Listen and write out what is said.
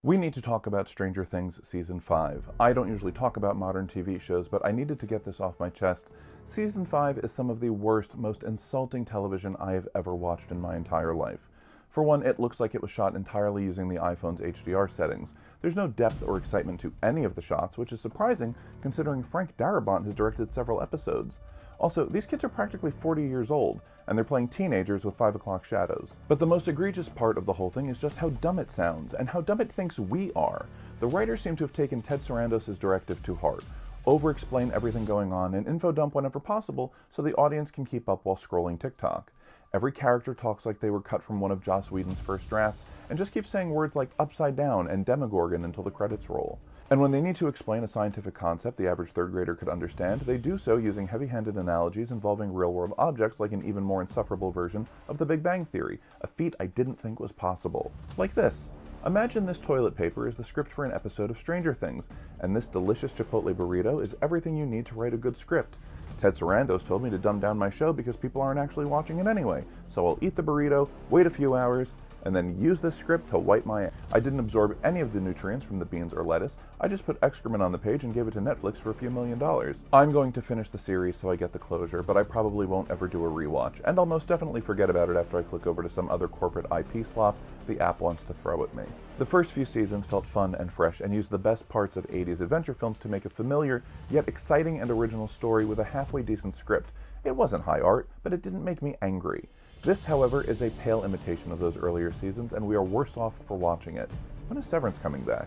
We need to talk about Stranger Things Season 5. I don't usually talk about modern TV shows, but I needed to get this off my chest. Season 5 is some of the worst, most insulting television I have ever watched in my entire life. For one, it looks like it was shot entirely using the iPhone's HDR settings. There's no depth or excitement to any of the shots, which is surprising considering Frank Darabont has directed several episodes. Also, these kids are practically 40 years old, and they're playing teenagers with 5 o'clock shadows. But the most egregious part of the whole thing is just how dumb it sounds, and how dumb it thinks we are. The writers seem to have taken Ted Sarandos's directive to heart. Over-explain everything going on and infodump whenever possible so the audience can keep up while scrolling TikTok. Every character talks like they were cut from one of Joss Whedon's first drafts, and just keep saying words like upside down and demogorgon until the credits roll. And when they need to explain a scientific concept the average third grader could understand, they do so using heavy-handed analogies involving real-world objects like an even more insufferable version of the Big Bang Theory, a feat I didn't think was possible. Like this. Imagine this toilet paper is the script for an episode of Stranger Things, and this delicious Chipotle burrito is everything you need to write a good script. Ted Sarandos told me to dumb down my show because people aren't actually watching it anyway, so I'll eat the burrito, wait a few hours, and then use this script to wipe my ass. I didn't absorb any of the nutrients from the beans or lettuce. I just put excrement on the page and gave it to Netflix for a few $1,000,000. I'm going to finish the series so I get the closure, but I probably won't ever do a rewatch, and I'll most definitely forget about it after I click over to some other corporate IP slop the app wants to throw at me. The first few seasons felt fun and fresh and used the best parts of 80s adventure films to make a familiar, yet exciting and original story with a halfway decent script. It wasn't high art, but it didn't make me angry. This, however, is a pale imitation of those earlier seasons, and we are worse off for watching it. When is Severance coming back?